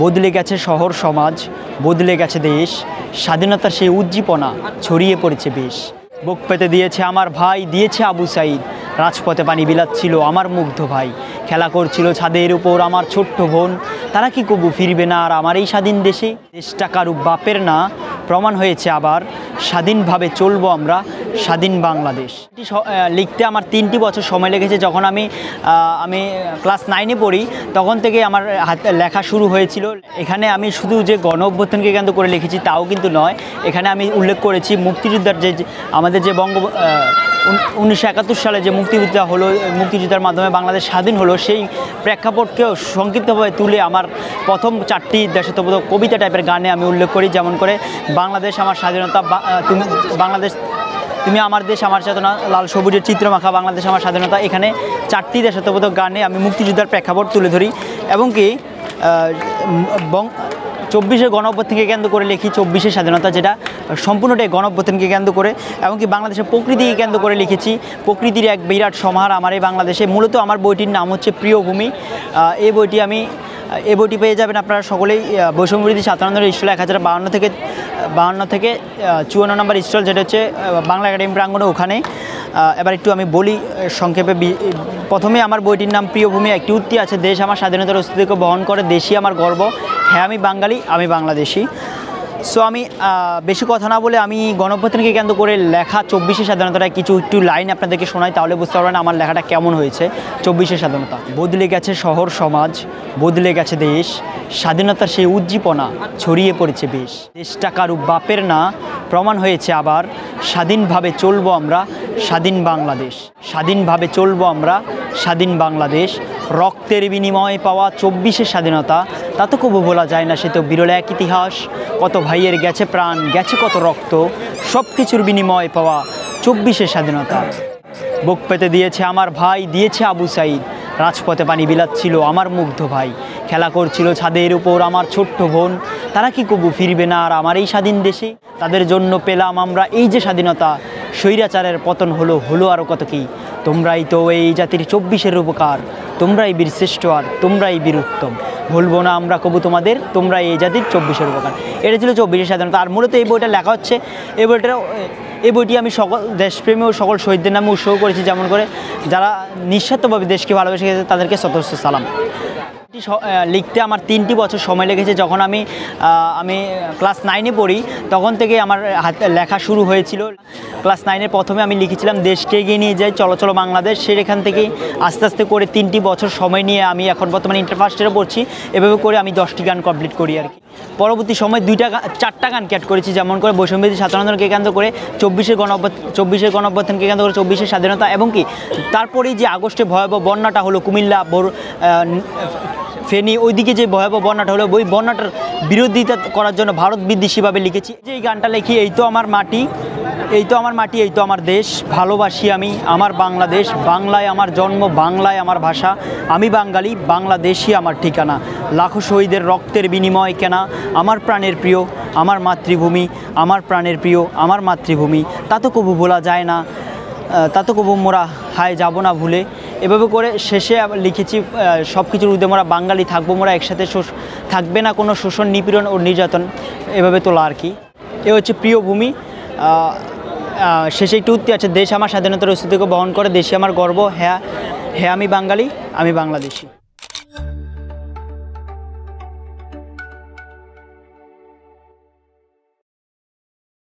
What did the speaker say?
বদলে গেছে শহর সমাজ, বদলে গেছে দেশ, স্বাধীনতার সেই উজ্জীবনা ছড়িয়ে পড়েছে বেশ। বুক পেতে দিয়েছে আমার ভাই, দিয়েছে আবু সাইদ, রাজপথে পানি বিলাচ্ছিল আমার মুগ্ধ ভাই, খেলা করছিল ছাদের উপর আমার ছোট্ট বোন, তারা কি কবু ফিরবে না আর আমার এই স্বাধীন দেশে? দেশটা কারু বাপের না, প্রমাণ হয়েছে আবার, স্বাধীনভাবে চলবো আমরা, স্বাধীন বাংলাদেশ। লিখতে আমার 3টি বছর সময় লেগেছে। যখন আমি ক্লাস 9-এ পড়ি তখন থেকে আমার হাতে লেখা শুরু হয়েছিল। এখানে আমি শুধু যে গণ অভ্যুত্থানকে কেন্দ্র করে লিখেছি তাও কিন্তু নয়, এখানে আমি উল্লেখ করেছি মুক্তিযোদ্ধার যে আমাদের যে 1971 সালে যে মুক্তিযুদ্ধ হলো, মুক্তিযুদ্ধের মাধ্যমে বাংলাদেশ স্বাধীন হলো, সেই প্রেক্ষাপটকেও সংক্ষিপ্তভাবে তুলে আমার প্রথম 4টি দেশাত্মবোধক কবিতা টাইপের গানে আমি উল্লেখ করি। যেমন করে বাংলাদেশ আমার স্বাধীনতা, বাংলাদেশ তুমি আমার দেশ আমার চেতনা, লাল সবুজের চিত্রমাখা বাংলাদেশ আমার স্বাধীনতা। এখানে 4টি দেশাত্মবোধক গানে আমি মুক্তিযুদ্ধের প্রেক্ষাপট তুলে ধরি এবং কি 24শে গণ অভ্যুত্থানকে কেন্দ্র করে লিখি 24শে স্বাধীনতা, যেটা সম্পূর্ণটাই গণ অভ্যুত্থানকে কেন্দ্র করে, এমনকি বাংলাদেশের প্রকৃতিকে কেন্দ্র করে লিখেছি। প্রকৃতির এক বিরাট সমাহার আমার এই বাংলাদেশে। মূলত আমার বইটির নাম হচ্ছে প্রিয় ভূমি। এই বইটি পেয়ে যাবেন আপনারা সকলেই বৈষম্যবিরোধী ছাত্র আন্দোলনের স্টল 1052 থেকে 54 নম্বর স্টল, যেটা হচ্ছে বাংলা একাডেমি প্রাঙ্গণে, ওখানে। এবার একটু আমি বলি সংক্ষেপে। প্রথমে আমার বইটির নাম প্রিয় ভূমি। একটি উক্তি আছে, দেশ আমার স্বাধীনতার অস্তিত্বকে বহন করে, দেশই আমার গর্ব, হ্যাঁ আমি বাঙালি, আমি বাংলাদেশি। সো আমি বেশি কথা না বলে আমি গণঅভ্যুত্থানকে কেন্দ্র করে লেখা 24শে স্বাধীনতাটা একটু লাইন আপনাদেরকে শোনাই, তাহলে বুঝতে পারবেন আমার লেখাটা কেমন হয়েছে। 24শে স্বাধীনতা। বদলে গেছে শহর সমাজ, বদলে গেছে দেশ, স্বাধীনতার সেই উজ্জীবনা ছড়িয়ে পড়েছে বেশ। দেশটা কারু বাপের না, প্রমাণ হয়েছে আবার, স্বাধীনভাবে চলবো আমরা, স্বাধীন বাংলাদেশ। স্বাধীনভাবে চলবো আমরা, স্বাধীন বাংলাদেশ। রক্তের বিনিময়ে পাওয়া 24শে স্বাধীনতা, তা তো কবু বলা যায় না, সে তো বিরল এক ইতিহাস। কত ভাইয়ের গেছে প্রাণ, গেছে কত রক্ত, সব কিছুর বিনিময়ে পাওয়া 24শে স্বাধীনতা। বুক পেতে দিয়েছে আমার ভাই, দিয়েছে আবু সাইদ, রাজপথে পানি বিলাচ্ছিল আমার মুগ্ধ ভাই, খেলা করছিল ছাদের উপর আমার ছোট্ট বোন, তারা কি কবু ফিরবে না আর আমার এই স্বাধীন দেশে? তাদের জন্য পেলাম আমরা এই যে স্বাধীনতা, স্বৈরাচারের পতন হলো আরও কত কি। তোমরাই তো এই জাতির 24শের উপকার, তোমরাই বীর শ্রেষ্ঠ আর তোমরাই বীর উত্তম, ভুলবো না আমরা কবু তোমাদের, তোমরা এই জাতির 24শের উপকার। এটা ছিল 24শে স্বাধীনতা। আর মূলত এই বইটা লেখা হচ্ছে, এই বইটি আমি সকল দেশপ্রেমী ও সকল শহীদদের নামে উৎসর্গ করেছি, যেমন করে যারা নিঃস্বার্থভাবে দেশকে ভালোবেসে গেছে তাদেরকে শত সালাম। লিখতে আমার 3টি বছর সময় লেগেছে। যখন আমি ক্লাস 9-এ পড়ি তখন থেকে আমার হাতে লেখা শুরু হয়েছিল। ক্লাস 9-এর প্রথমে আমি লিখেছিলাম দেশকে এগিয়ে নিয়ে যাই, চলো চলো বাংলাদেশ। সেখান থেকেই আস্তে আস্তে করে 3টি বছর সময় নিয়ে আমি এখন বর্তমানে ইন্টার ফার্স্ট ইয়ারে পড়ছি। এভাবে করে আমি 10টি গান কমপ্লিট করি আর কি। পরবর্তী সময় 4টা গান ক্যাট করেছি, যেমন করে বৈষম্যবিরোধী ছাত্র আন্দোলনকে কেন্দ্র করে, 24শে গণ অভ্যুত্থানকে কেন্দ্র করে 24শে স্বাধীনতা, এবং কি তারপরেই যে আগস্টে ভয়াবহ বন্যাটা হলো কুমিল্লা, ফেনী, ওইদিকে যে ভয়াবহ বন্যাটা হলো, ওই বন্যাটার বিরোধিতা করার জন্য ভারত বিদ্বেষীভাবে লিখেছি। যে এই গানটা লিখি, এই তো আমার মাটি, এই তো আমার মাটি, এই তো আমার দেশ, ভালোবাসি আমি আমার বাংলাদেশ, বাংলায় আমার জন্ম, বাংলায় আমার ভাষা, আমি বাঙালি, বাংলাদেশই আমার ঠিকানা, লাখো শহীদের রক্তের বিনিময় কেনা আমার প্রাণের প্রিয়, আমার মাতৃভূমি, আমার প্রাণের প্রিয়, আমার মাতৃভূমি, তা তো কবু ভোলা যায় না, তা তো কবু মোরা হায় যাব না ভুলে। এভাবে করে শেষে লিখেছি সব কিছুর ঊর্ধ্বে মোরা বাঙালি থাকবো, মোরা একসাথে থাকবে না কোনো শোষণ, নিপীড়ন ও নির্যাতন, এভাবে তোলা আর কি। এ হচ্ছে প্রিয় ভূমি। শেষে একটু উক্তি আছে, দেশ আমার স্বাধীনতার অস্তিত্বকে বহন করে, দেশে আমার গর্ব, হ্যাঁ হ্যাঁ আমি বাঙালি, আমি বাংলাদেশি।